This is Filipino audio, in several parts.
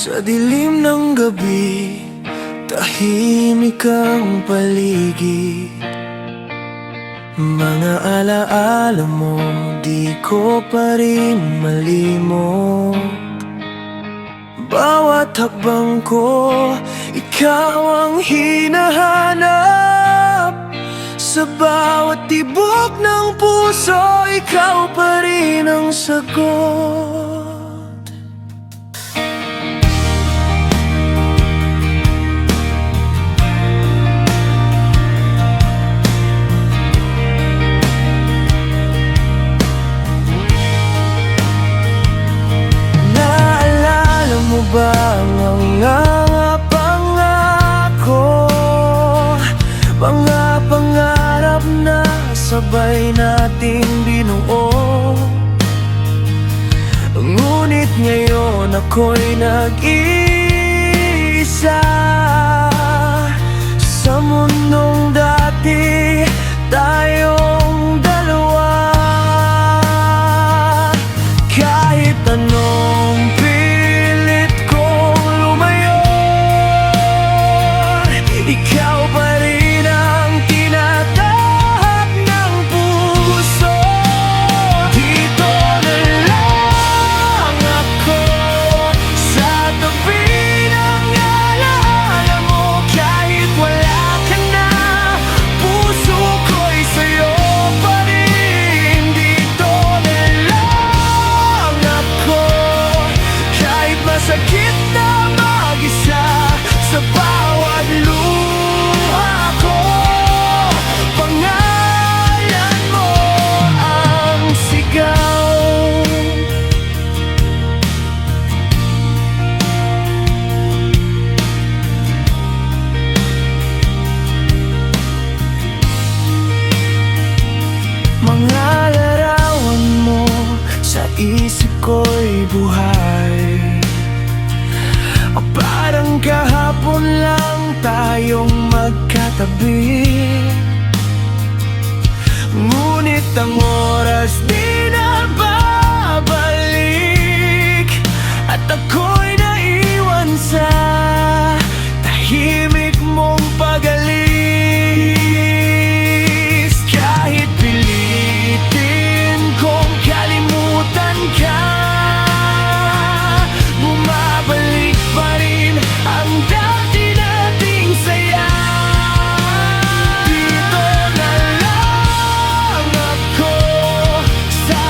Sa dilim ng gabi, tahimik ang paligid. Mga alaala mo, di ko pa rin malimot. Bawat hakbang ko, ikaw ang hinahanap. Sa bawat tibok ng puso, ikaw pa rin ang sagot. Mga pangako, mga pangarap na sabay nating binuo. Ngunit ngayon ako'y nag-iisa sa mundong dati tayong dalawa. Kahit anong ikaw pa rin ang tinatahak ng puso. Dito na lang ako sa tabi ng alaala mo. Kahit wala ka na, puso ko'y sa'yo pa rin. Dito na lang ako kahit masakit na mag-isa sa bawat luha ko. Pangalan mo ang sigaw. Mga larawan mo sa isip ko'y buhay. Parang kahapon lang tayong magkatabi. Ngunit ang oras di na babalik, at ako'y naiwan sa tahimik mong pag-alis. Kahit pilitin kong kalimutan ka, bumabalik pa rin ang dati nating saya. Dito na lang ako sa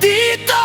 dito